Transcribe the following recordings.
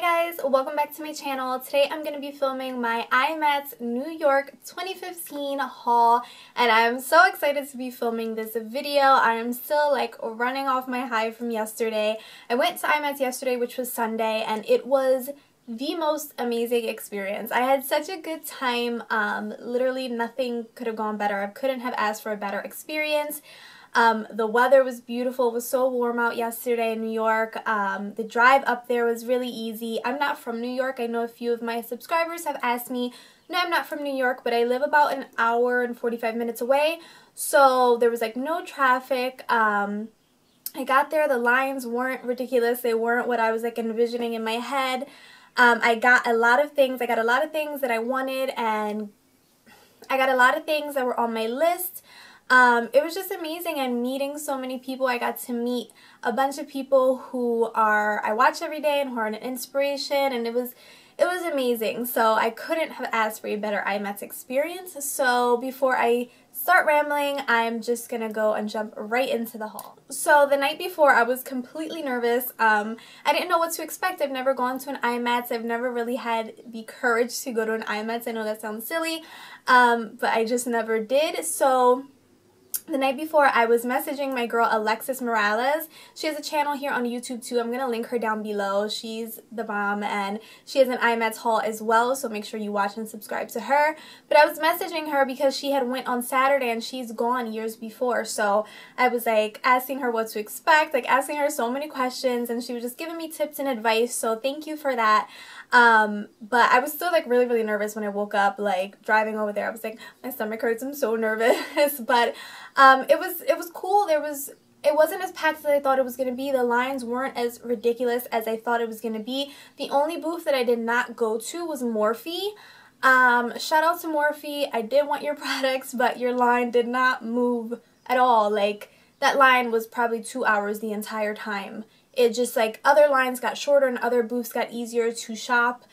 Hi guys, welcome back to my channel. Today I'm going to be filming my iMATS New York 2015 haul and I'm so excited to be filming this video. I am still like running off my high from yesterday. I went to iMATS yesterday, which was Sunday, and it was the most amazing experience. I had such a good time. Literally nothing could have gone better. I couldn't have asked for a better experience. The weather was beautiful. It was so warm out yesterday in New York. The drive up there was really easy. I'm not from New York. I know a few of my subscribers have asked me. No, I'm not from New York, but I live about an hour and 45 minutes away. So there was like no traffic. I got there. The lines weren't ridiculous. They weren't what I was like envisioning in my head. I got a lot of things. I got a lot of things that I wanted, and I got a lot of things that were on my list. It was just amazing, and meeting so many people. I got to meet a bunch of people who I watch every day and who are an inspiration, and it was amazing. So I couldn't have asked for a better iMATS experience. So before I start rambling, I'm just gonna go and jump right into the haul. So the night before, I was completely nervous. I didn't know what to expect. I've never gone to an iMATS. I've never really had the courage to go to an iMATS. I know that sounds silly, but I just never did. So the night before, I was messaging my girl Alexis Morales. She has a channel here on YouTube too. I'm going to link her down below. She's the bomb, and she has an iMATS haul as well, so make sure you watch and subscribe to her. But I was messaging her because she had went on Saturday and she's gone years before. So I was like asking her what to expect, like asking her so many questions, and she was just giving me tips and advice. So thank you for that. But I was still like really nervous when I woke up, like driving over there. I was like, my stomach hurts, I'm so nervous. But it was cool. It wasn't as packed as I thought it was going to be. The lines weren't as ridiculous as I thought it was going to be. The only booth that I did not go to was Morphe. Shout out to Morphe. I did want your products, but your line did not move at all. Like, that line was probably 2 hours the entire time. It just, like, other lines got shorter and other booths got easier to shop.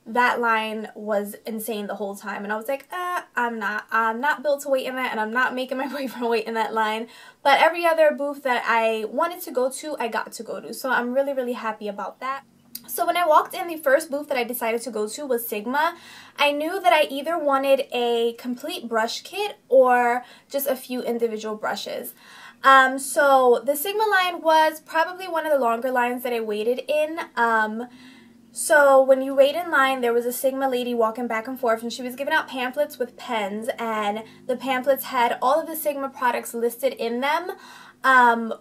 That line was insane the whole time, and I was like, I'm not built to wait in that, and I'm not making my boyfriend wait in that line. But every other booth that I wanted to go to, I got to go to, so I'm really happy about that. So when I walked in, the first booth that I decided to go to was Sigma. I knew that I either wanted a complete brush kit or just a few individual brushes. So the Sigma line was probably one of the longer lines that I waited in. So when you wait in line, there was a Sigma lady walking back and forth, and she was giving out pamphlets with pens, and the pamphlets had all of the Sigma products listed in them,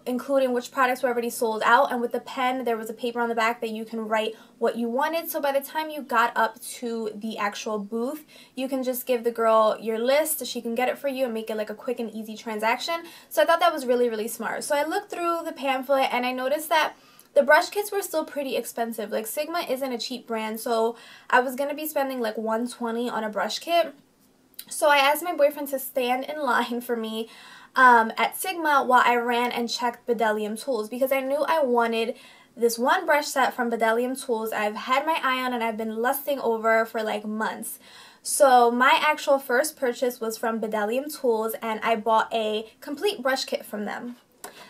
including which products were already sold out. And with the pen, there was a paper on the back that you can write what you wanted. So by the time you got up to the actual booth, you can just give the girl your list. She can get it for you and make it like a quick and easy transaction. So I thought that was really smart. So I looked through the pamphlet, and I noticed that the brush kits were still pretty expensive. Like, Sigma isn't a cheap brand, so I was going to be spending like $120 on a brush kit. So I asked my boyfriend to stand in line for me at Sigma while I ran and checked Bdellium tools, because I knew I wanted this one brush set from Bdellium tools. I've had my eye on and I've been lusting over for like months. So my actual first purchase was from Bdellium tools, and I bought a complete brush kit from them.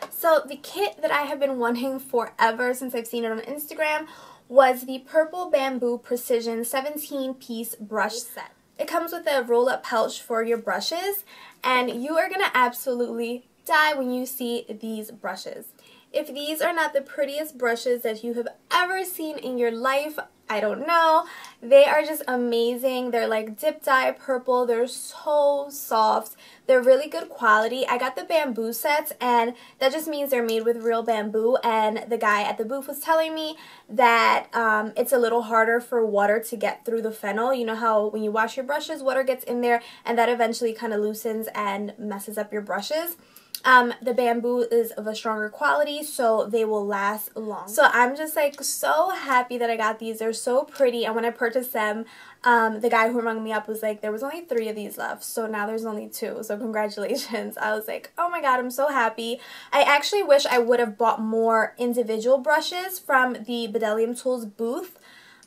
So the kit that I have been wanting forever since I've seen it on Instagram was the Purple Bambu Precision 17-piece brush set. It comes with a roll-up pouch for your brushes, and you are going to absolutely die when you see these brushes. If these are not the prettiest brushes that you have ever seen in your life, I don't know. They are just amazing. They're like dip dye purple. They're so soft. They're really good quality. I got the bamboo sets, and that just means they're made with real bamboo, and the guy at the booth was telling me that it's a little harder for water to get through the fennel. You know how when you wash your brushes, water gets in there, and that eventually kind of loosens and messes up your brushes. The bamboo is of a stronger quality, so they will last long. So I'm just like so happy that I got these. They're so pretty, and when I purchased them, the guy who rung me up was like, there was only 3 of these left, so now there's only 2, so congratulations. I was like, oh my god, I'm so happy. I actually wish I would have bought more individual brushes from the Bdellium Tools booth.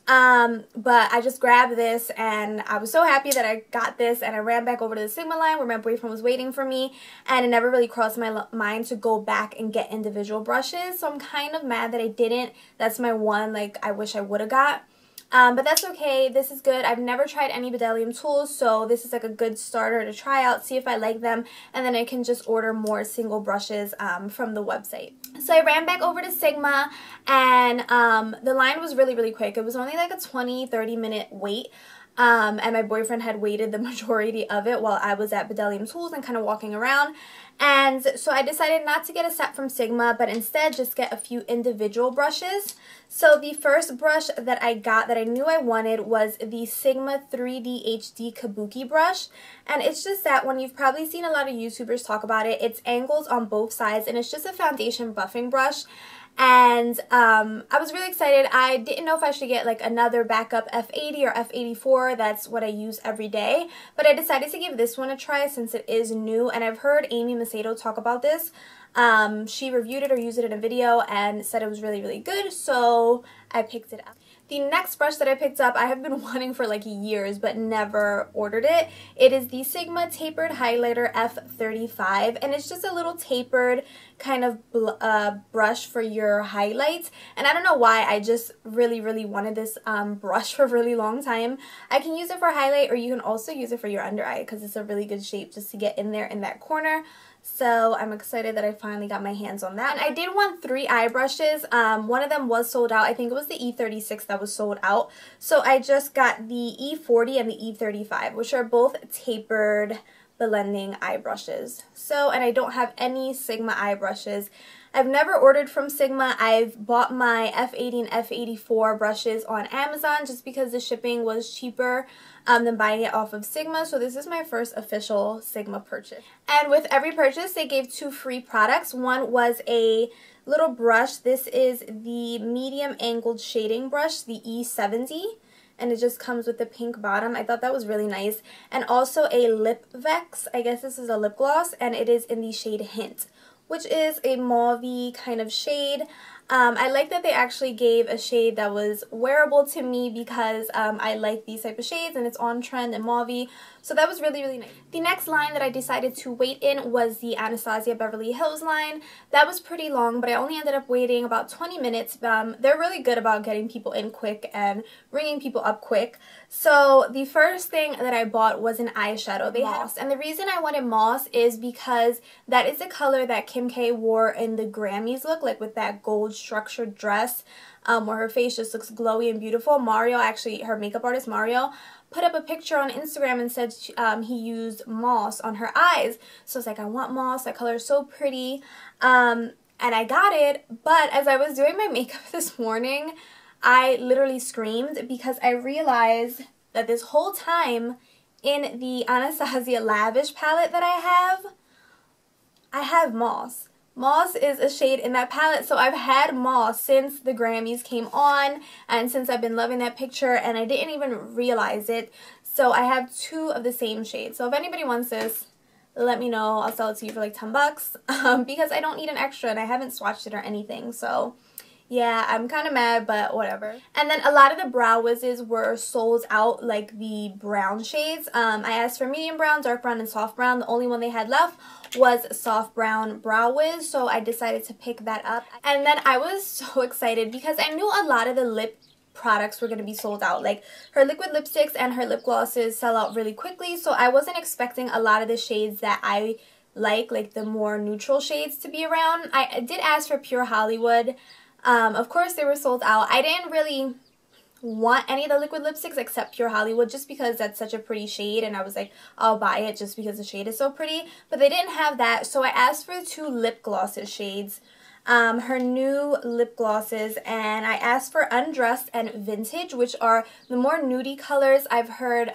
But I just grabbed this and I was so happy that I got this, and I ran back over to the Sigma line where my boyfriend was waiting for me, and it never really crossed my mind to go back and get individual brushes, so I'm kind of mad that I didn't. That's my one, like, I wish I would have got. But that's okay. This is good. I've never tried any Bdellium tools, so this is like a good starter to try out, see if I like them, and then I can just order more single brushes from the website. So I ran back over to Sigma, and the line was really, really quick. It was only like a 20-30 minute wait. And my boyfriend had waited the majority of it while I was at Bdellium Tools and kind of walking around. And so I decided not to get a set from Sigma, but instead just get a few individual brushes. So the first brush that I got that I knew I wanted was the Sigma 3D HD Kabuki brush. And it's just that one, you've probably seen a lot of YouTubers talk about it. It's angles on both sides, and it's just a foundation buffing brush. And I was really excited. I didn't know if I should get like another backup F80 or F84. That's what I use every day. But I decided to give this one a try since it is new. And I've heard Amy Macedo talk about this. She reviewed it or used it in a video and said it was really, really good. So I picked it up. The next brush that I picked up, I have been wanting for like years but never ordered it. It is the Sigma Tapered Highlighter F35, and it's just a little tapered kind of brush for your highlights. And I don't know why, I just really, really wanted this brush for a really long time. I can use it for highlight, or you can also use it for your under eye because it's a really good shape just to get in there in that corner. So I'm excited that I finally got my hands on that. And I did want 3 eye brushes. One of them was sold out. I think it was the E36 that was sold out. So I just got the E40 and the E35, which are both tapered blending eye brushes. So, and I don't have any Sigma eye brushes. I've never ordered from Sigma. I've bought my F80 and F84 brushes on Amazon just because the shipping was cheaper than buying it off of Sigma. So this is my first official Sigma purchase. And with every purchase, they gave 2 free products. One was a little brush. This is the medium angled shading brush, the E70. And it just comes with the pink bottom. I thought that was really nice. And also a lip vex. I guess this is a lip gloss, and it is in the shade Hint, which is a mauve-y kind of shade. I like that they actually gave a shade that was wearable to me because I like these type of shades and it's on trend and mauve-y. So that was really, really nice. The next line that I decided to wait in was the Anastasia Beverly Hills line. That was pretty long, but I only ended up waiting about 20 minutes. They're really good about getting people in quick and ringing people up quick. So the first thing that I bought was an eyeshadow. They had, and the reason I wanted moss is because that is the color that Kim K wore in the Grammys look, like with that gold structured dress where her face just looks glowy and beautiful. Mario, actually her makeup artist Mario, put up a picture on Instagram and said he used moss on her eyes. So I was like, I want moss, that color is so pretty. And I got it, but as I was doing my makeup this morning, I literally screamed because I realized that this whole time in the Anastasia Lavish palette that I have moss. Moss is a shade in that palette, so I've had moss since the Grammys came on and since I've been loving that picture, and I didn't even realize it. So I have 2 of the same shade. So if anybody wants this, let me know. I'll sell it to you for like 10 bucks because I don't need an extra and I haven't swatched it or anything. So yeah, I'm kind of mad, but whatever. And then a lot of the Brow Wizzes were sold out, like the brown shades. I asked for medium brown, dark brown, and soft brown. The only one they had left was soft brown Brow Wiz, so I decided to pick that up. And then I was so excited because I knew a lot of the lip products were going to be sold out. Like her liquid lipsticks and her lip glosses sell out really quickly, so I wasn't expecting a lot of the shades that I like the more neutral shades to be around. I did ask for Pure Hollywood. Of course they were sold out. I didn't really want any of the liquid lipsticks except Pure Hollywood just because that's such a pretty shade, and I was like, I'll buy it just because the shade is so pretty. But they didn't have that, so I asked for 2 lip glosses shades, her new lip glosses, and I asked for Undressed and Vintage, which are the more nudie colors. I've heard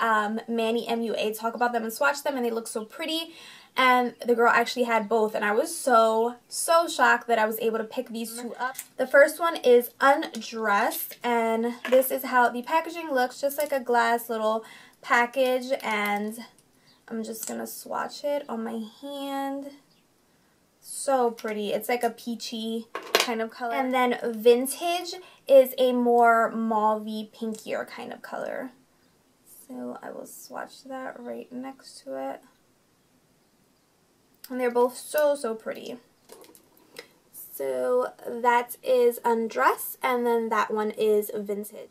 Manny MUA talk about them and swatch them, and they look so pretty. And the girl actually had both, and I was so shocked that I was able to pick these 2 up. The first one is Undressed, and this is how the packaging looks, just like a glass little package, and I'm just gonna swatch it on my hand. So pretty. It's like a peachy kind of color. And then Vintage is a more mauve-y, pinkier kind of color. So I will swatch that right next to it. And they're both so, so pretty. So that is Undressed, and then that one is Vintage.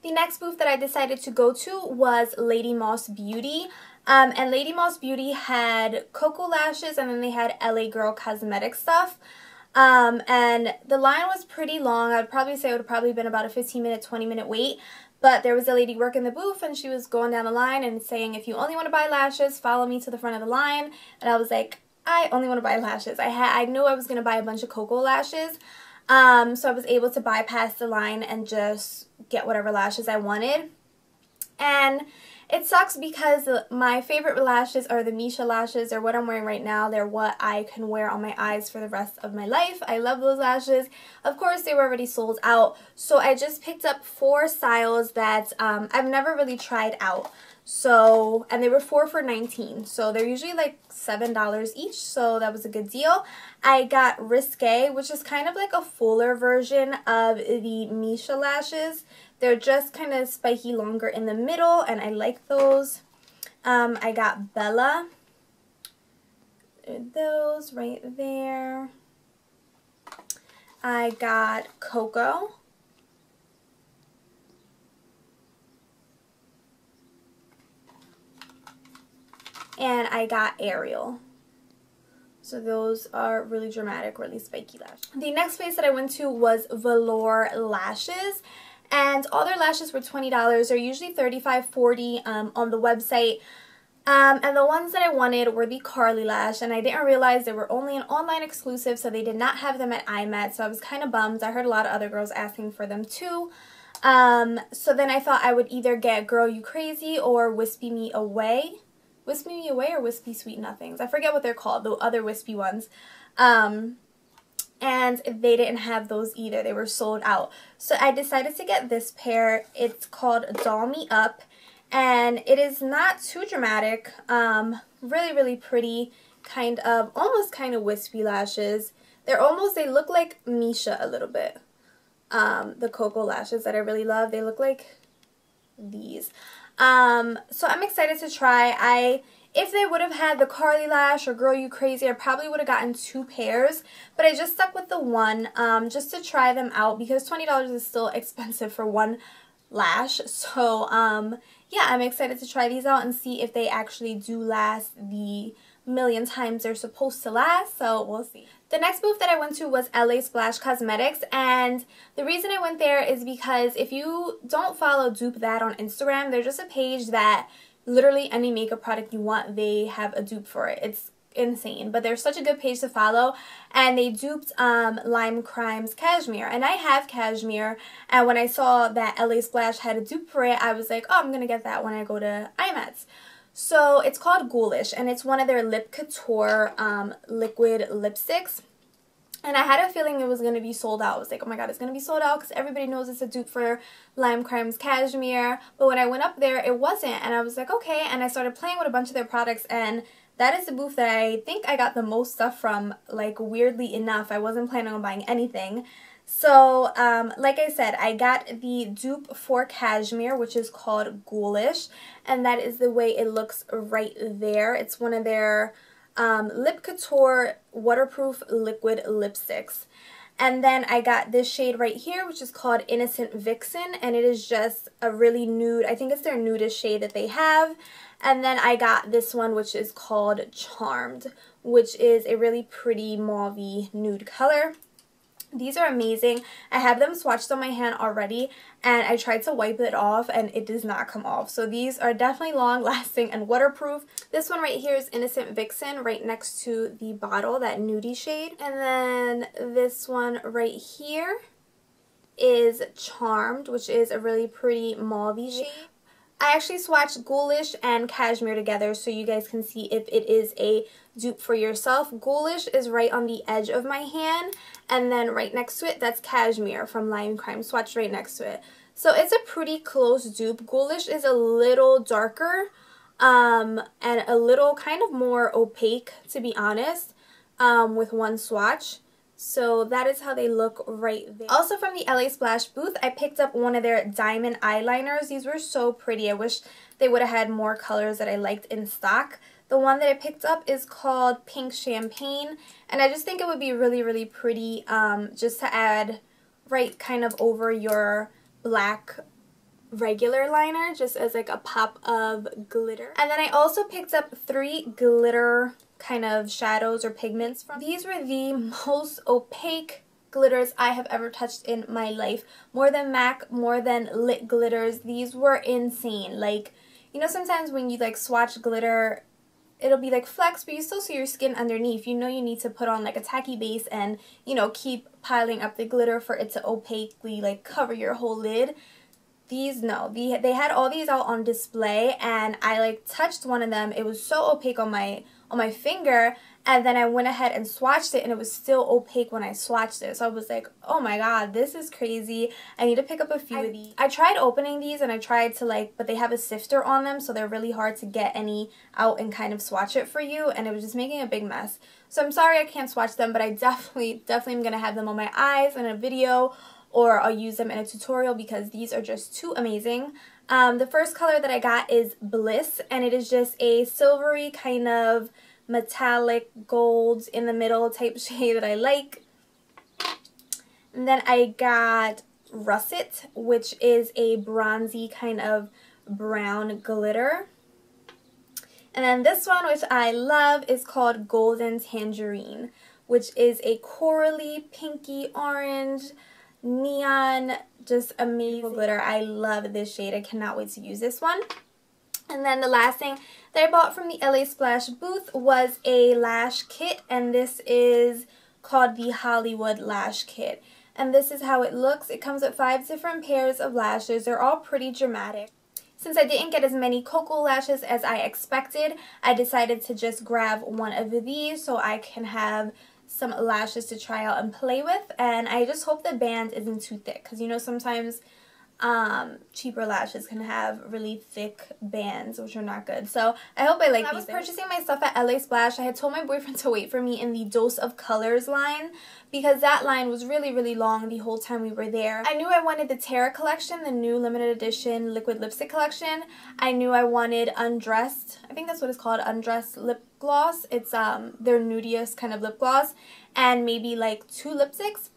The next booth that I decided to go to was Lady Moss Beauty. And Lady Moss Beauty had Koko lashes, and then they had LA Girl cosmetic stuff. And the line was pretty long. I'd probably say it would have probably been about a 15-minute, 20-minute wait. But there was a lady working the booth, and she was going down the line and saying, if you only want to buy lashes, follow me to the front of the line. And I was like, I only want to buy lashes. I knew I was going to buy a bunch of Koko lashes. So I was able to bypass the line and just get whatever lashes I wanted. And it sucks because my favorite lashes are the Misha lashes. They're what I'm wearing right now. They're what I can wear on my eyes for the rest of my life. I love those lashes. Of course, they were already sold out. So I just picked up 4 styles that I've never really tried out. So, and they were 4 for $19. So they're usually like $7 each. So that was a good deal. I got Risque, which is kind of like a fuller version of the Misha lashes. They're just kind of spiky longer in the middle, and I like those. I got Bella. Those right there. I got Koko. And I got Ariel. So those are really dramatic, really spiky lashes. The next place that I went to was Velour Lashes. And all their lashes were $20. They're usually $35, $40 on the website. And the ones that I wanted were the Carly Lash. And I didn't realize they were only an online exclusive, so they did not have them at iMATS. So I was kind of bummed. I heard a lot of other girls asking for them too. So then I thought I would either get Girl You Crazy or Wispy Me Away. Wispy Me Away or Wispy Sweet Nothings. I forget what they're called, the other wispy ones. And they didn't have those either. They were sold out. So I decided to get this pair. It's called Doll Me Up. And it is not too dramatic. Really, really pretty. Kind of, almost kind of wispy lashes. They look like Misha a little bit. The Koko lashes that I really love. They look like these. So I'm excited to try. If they would have had the Carly Lash or Girl You Crazy, I probably would have gotten 2 pairs. But I just stuck with the one just to try them out because $20 is still expensive for one lash. So, yeah, I'm excited to try these out and see if they actually do last the million times they're supposed to last. So, we'll see. The next booth that I went to was LA Splash Cosmetics, and the reason I went there is because if you don't follow Dupe That on Instagram, they're just a page that literally any makeup product you want, they have a dupe for it. It's insane, but they're such a good page to follow, and they duped Lime Crime's Cashmere, and I have Cashmere, and when I saw that LA Splash had a dupe for it, I was like, oh, I'm gonna get that when I go to iMATS. So it's called Ghoulish, and it's one of their Lip Couture liquid lipsticks. And I had a feeling it was going to be sold out. I was like, oh my god, it's going to be sold out because everybody knows it's a dupe for Lime Crime's Cashmere. But when I went up there, it wasn't. And I was like, okay. And I started playing with a bunch of their products. And that is the booth that I think I got the most stuff from. Like, weirdly enough, I wasn't planning on buying anything. So, like I said, I got the dupe for Cashmere, which is called Ghoulish. And that is the way it looks right there. It's one of their Lip Couture waterproof liquid lipsticks. And then I got this shade right here, which is called Innocent Vixen, and it is just a really nude, I think it's their nudist shade that they have. And then I got this one, which is called Charmed, which is a really pretty mauve-y nude color. These are amazing. I have them swatched on my hand already, and I tried to wipe it off and it does not come off. So these are definitely long lasting and waterproof. This one right here is Innocent Vixen right next to the bottle, that nudie shade. And then this one right here is Charmed, which is a really pretty mauve-y shade. I actually swatched Ghoulish and Cashmere together so you guys can see if it is a dupe for yourself. Ghoulish is right on the edge of my hand, and then right next to it, that's Cashmere from Lime Crime, swatched right next to it. So it's a pretty close dupe. Ghoulish is a little darker and a little kind of more opaque, to be honest, with one swatch. So that is how they look right there. Also from the LA Splash booth, I picked up one of their diamond eyeliners. These were so pretty. I wish they would have had more colors that I liked in stock. The one that I picked up is called Pink Champagne, and I just think it would be really, really pretty just to add right kind of over your black regular liner, just as like a pop of glitter. And then I also picked up 3 glitter kind of shadows or pigments from. These were the most opaque glitters I have ever touched in my life. More than MAC, more than lit glitters. These were insane. Like, you know, sometimes when you like swatch glitter, it'll be like flecks, but you still see your skin underneath. You know you need to put on like a tacky base and, you know, keep piling up the glitter for it to opaquely like cover your whole lid. These, no, they had all these out on display, and I like touched one of them. It was so opaque on my finger, and then I went ahead and swatched it, and it was still opaque when I swatched it. So I was like, oh my god, this is crazy. I need to pick up a few of these. I tried opening these, and I tried to like, but they have a sifter on them, so they're really hard to get any out and kind of swatch it for you, and it was just making a big mess. So I'm sorry I can't swatch them, but I definitely am going to have them on my eyes in a video, or I'll use them in a tutorial because these are just too amazing. The first color that I got is Bliss, and it is just a silvery kind of metallic gold in the middle type shade that I like. And then I got Russet, which is a bronzy kind of brown glitter. And then this one, which I love, is called Golden Tangerine, which is a corally, pinky orange, neon, just amazing glitter. I love this shade. I cannot wait to use this one. And then the last thing that I bought from the LA Splash booth was a lash kit, and this is called the Hollywood Lash Kit. And this is how it looks. It comes with 5 different pairs of lashes. They're all pretty dramatic. Since I didn't get as many Koko lashes as I expected, I decided to just grab one of these so I can have some lashes to try out and play with. And I just hope the band isn't too thick, because you know sometimes cheaper lashes can have really thick bands, which are not good. So I hope I like these. When I was purchasing my stuff at LA Splash, I had told my boyfriend to wait for me in the Dose of Colors line, because that line was really, really long the whole time we were there. I knew I wanted the Terra collection, the new limited edition liquid lipstick collection. I knew I wanted Undressed, I think that's what it's called, Undressed lip gloss. It's their nudiest kind of lip gloss, and maybe like 2 lipsticks.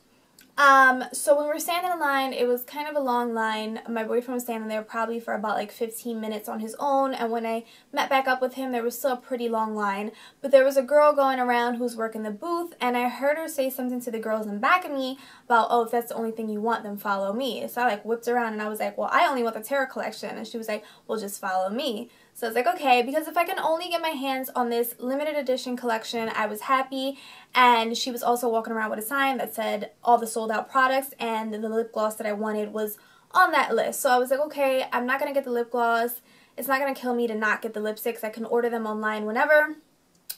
So when we were standing in line, it was kind of a long line. My boyfriend was standing there probably for about like 15 minutes on his own, and when I met back up with him, there was still a pretty long line. But there was a girl going around who's working the booth, and I heard her say something to the girls in back of me about, oh, if that's the only thing you want, then follow me. So I like whipped around, and I was like, well, I only want the Terra collection. And she was like, well, just follow me. So I was like, okay, because if I can only get my hands on this limited edition collection, I was happy. And she was also walking around with a sign that said all the sold out products, and the lip gloss that I wanted was on that list. So I was like, okay, I'm not going to get the lip gloss. It's not going to kill me to not get the lipsticks. I can order them online whenever.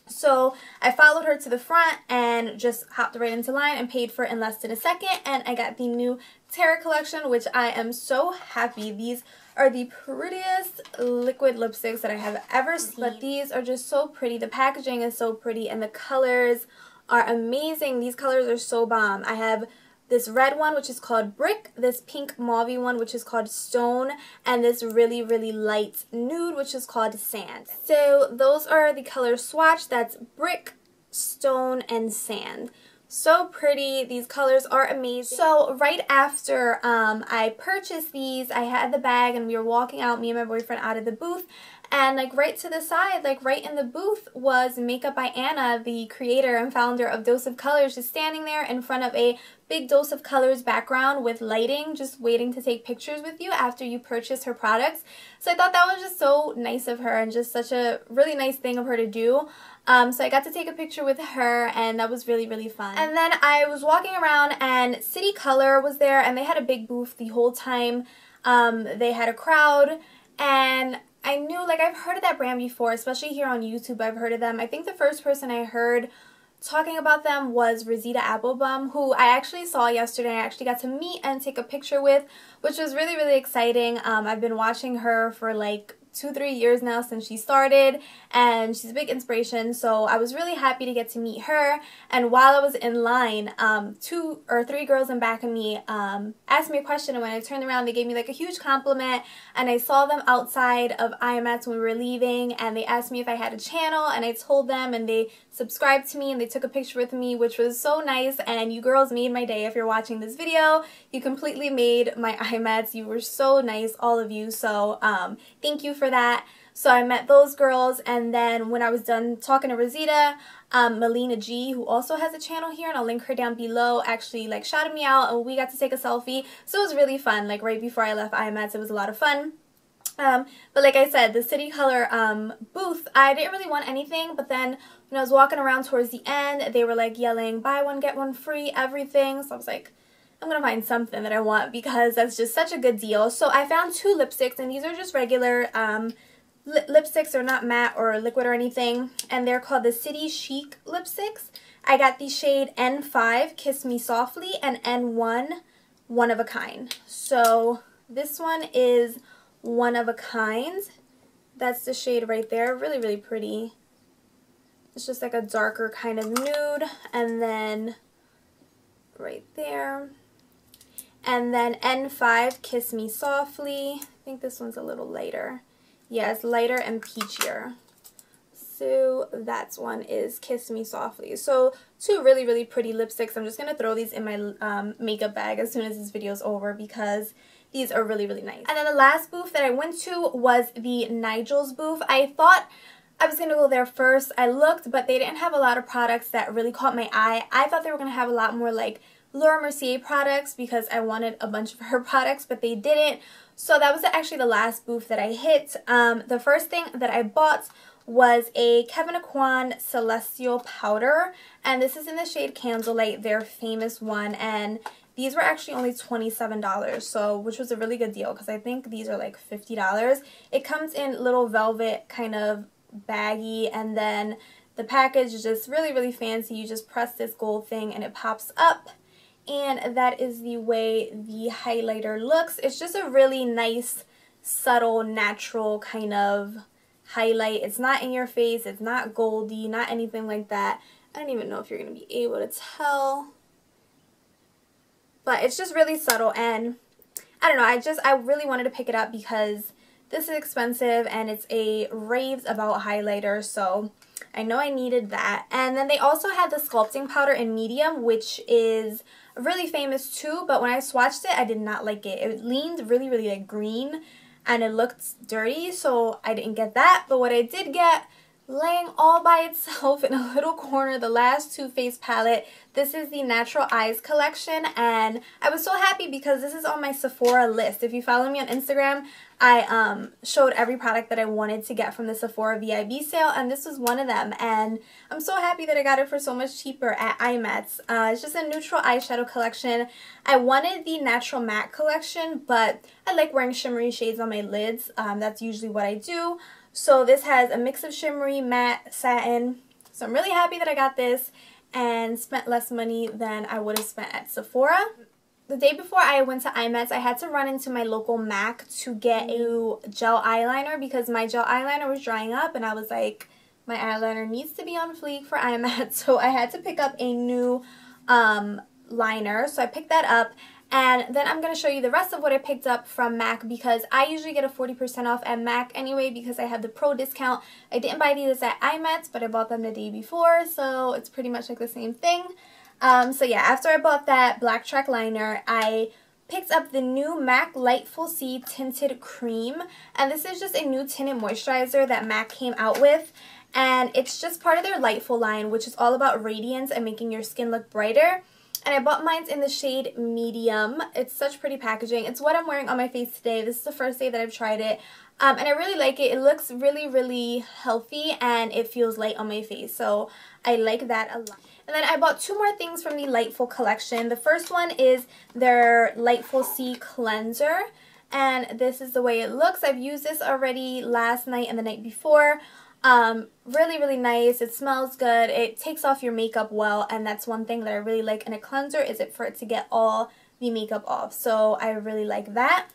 So I followed her to the front and just hopped right into line and paid for it in less than a second. And I got the new Terra collection, which I am so happy. These are the prettiest liquid lipsticks that I have ever seen. But these are just so pretty. The packaging is so pretty, and the colors are amazing. These colors are so bomb. I have this red one, which is called Brick, this pink mauvey one, which is called Stone, and this really, really light nude, which is called Sand. So those are the colors swatch. That's Brick, Stone, and Sand. So pretty. These colors are amazing. So right after I purchased these, I had the bag and we were walking out, me and my boyfriend, out of the booth. And like right to the side, like right in the booth, was Makeup by Anna, the creator and founder of Dose of Colors, just standing there in front of a big Dose of Colors background with lighting, just waiting to take pictures with you after you purchase her products. So I thought that was just so nice of her and just such a really nice thing of her to do. So I got to take a picture with her, and that was really, really fun. And then I was walking around, and City Color was there, and they had a big booth the whole time. They had a crowd, and I knew, like, I've heard of that brand before, especially here on YouTube. I've heard of them. I think the first person I heard talking about them was Rosita Applebum, who I actually saw yesterday. I actually got to meet and take a picture with, which was really, really exciting. I've been watching her for like 2-3 years now since she started, and she's a big inspiration, so I was really happy to get to meet her. And while I was in line, 2 or 3 girls in back of me asked me a question, and when I turned around they gave me like a huge compliment, and I saw them outside of iMATS when we were leaving, and they asked me if I had a channel, and I told them, and they subscribed to me and they took a picture with me, which was so nice. And you girls made my day. If you're watching this video, you completely made my iMATS. You were so nice, all of you, so thank you for that. So I met those girls, and then when I was done talking to Rosita, Melina G, who also has a channel here, and I'll link her down below, actually like shouted me out, and we got to take a selfie. So it was really fun. Like right before I left iMATS, it was a lot of fun. But like I said, the City Color booth, I didn't really want anything, but then when I was walking around towards the end, they were like yelling, buy one, get one free, everything. So I was like, I'm going to find something that I want because that's just such a good deal. So I found 2 lipsticks, and these are just regular lipsticks. They're not matte or liquid or anything, and they're called the City Chic lipsticks. I got the shade N5, Kiss Me Softly, and N1, One of a Kind. So this one is One of a Kind. That's the shade right there. Really, really pretty. It's just like a darker kind of nude. And then right there. And then N5, Kiss Me Softly. I think this one's a little lighter. Yeah, it's lighter and peachier. So that one is Kiss Me Softly. So 2 really, really pretty lipsticks. I'm just going to throw these in my makeup bag as soon as this video is over because these are really, really nice. And then the last booth that I went to was the Nigel's booth. I thought I was going to go there first. I looked, but they didn't have a lot of products that really caught my eye. I thought they were going to have a lot more like Laura Mercier products because I wanted a bunch of her products, but they didn't. So that was actually the last booth that I hit. The first thing that I bought was a Kevyn Aucoin Celestial Powder, and this is in the shade Candlelight, their famous one, and these were actually only $27, so which was a really good deal because I think these are like $50. It comes in little velvet kind of baggy, and then the package is just really, really fancy. You just press this gold thing and it pops up, and that is the way the highlighter looks. It's just a really nice, subtle, natural kind of highlight. It's not in your face, it's not goldy, not anything like that. I don't even know if you're going to be able to tell, but it's just really subtle, and I don't know, I really wanted to pick it up because this is expensive and it's a raves about highlighter, so I know I needed that. And then they also had the sculpting powder in medium, which is really famous too, but when I swatched it, I did not like it. It leaned really, really like green, and it looked dirty, so I didn't get that. But what I did get, laying all by itself in a little corner, the last Too Faced palette. This is the Natural Eyes collection, and I was so happy because this is on my Sephora list. If you follow me on Instagram, I showed every product that I wanted to get from the Sephora VIB sale, and this was one of them, and I'm so happy that I got it for so much cheaper at iMATS. It's just a neutral eyeshadow collection. I wanted the Natural Matte collection, but I like wearing shimmery shades on my lids. That's usually what I do. So this has a mix of shimmery, matte, satin. So I'm really happy that I got this and spent less money than I would have spent at Sephora. The day before I went to iMATS, I had to run into my local MAC to get a gel eyeliner because my gel eyeliner was drying up, and I was like, my eyeliner needs to be on fleek for iMATS. So I had to pick up a new liner. So I picked that up. And then I'm going to show you the rest of what I picked up from MAC because I usually get a 40% off at MAC anyway because I have the pro discount. I didn't buy these at iMATS, but I bought them the day before, so it's pretty much like the same thing. So yeah, after I bought that black track liner, I picked up the new MAC Lightful Sea Tinted Cream. And this is just a new tinted moisturizer that MAC came out with. And it's just part of their Lightful line, which is all about radiance and making your skin look brighter. And I bought mine in the shade medium. It's such pretty packaging. It's what I'm wearing on my face today. This is the first day that I've tried it. And I really like it. It looks really, really healthy and it feels light on my face. So I like that a lot. And then I bought 2 more things from the Lightful collection. The first one is their Lightful Sea Cleanser. And this is the way it looks. I've used this already last night and the night before. Really, really nice. It smells good. It takes off your makeup well, and that's one thing that I really like in a cleanser, is it for it to get all the makeup off. So I really like that.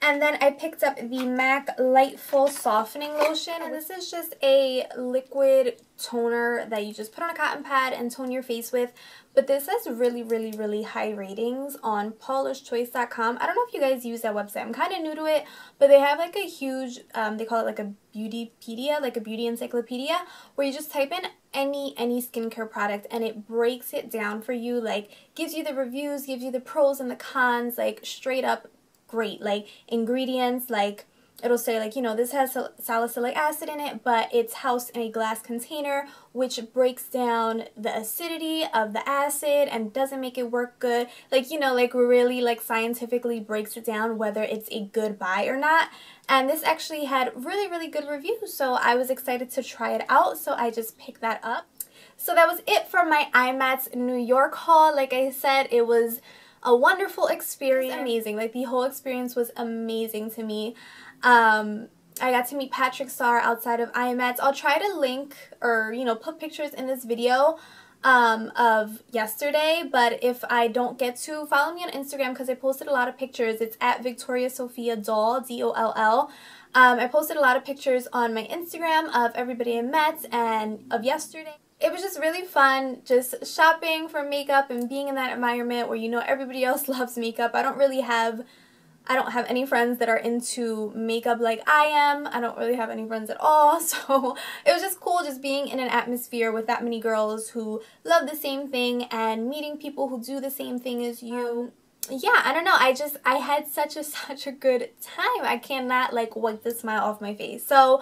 And then I picked up the MAC Lightful Softening Lotion, and this is just a liquid toner that you just put on a cotton pad and tone your face with. But this has really high ratings on polishchoice.com. I don't know if you guys use that website. I'm kind of new to it, but they have like a huge, they call it like a beautypedia, like a beauty encyclopedia, where you just type in any skincare product and it breaks it down for you, like gives you the reviews, gives you the pros and the cons, like straight up great, like ingredients, like it'll say like, you know, this has salicylic acid in it, but it's housed in a glass container, which breaks down the acidity of the acid and doesn't make it work good. Like, you know, like really like scientifically breaks it down whether it's a good buy or not. And this actually had really good reviews, so I was excited to try it out, so I just picked that up. So that was it for my iMATS New York haul. Like I said, it was a wonderful experience. It was amazing. Like the whole experience was amazing to me. I got to meet Patrick Starr outside of iMATS. I'll try to link or, you know, put pictures in this video of yesterday, but if I don't get to, follow me on Instagram because I posted a lot of pictures. It's at Victoria Sophia Doll, D-O-L-L. I posted a lot of pictures on my Instagram of everybody I met and of yesterday. It was just really fun just shopping for makeup and being in that environment where, you know, everybody else loves makeup. I don't have any friends that are into makeup like I am. I don't really have any friends at all. So it was just cool just being in an atmosphere with that many girls who love the same thing and meeting people who do the same thing as you. Yeah, I don't know. I had such a good time. I cannot like wipe the smile off my face. So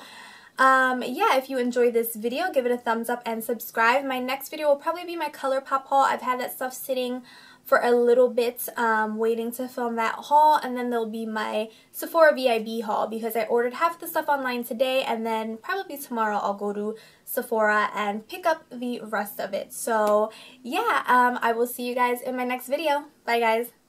yeah, if you enjoyed this video, give it a thumbs up and subscribe. My next video will probably be my ColourPop haul. I've had that stuff sitting for a little bit, waiting to film that haul, and then there'll be my Sephora VIB haul because I ordered half the stuff online today, and then probably tomorrow I'll go to Sephora and pick up the rest of it. So yeah, I will see you guys in my next video. Bye guys.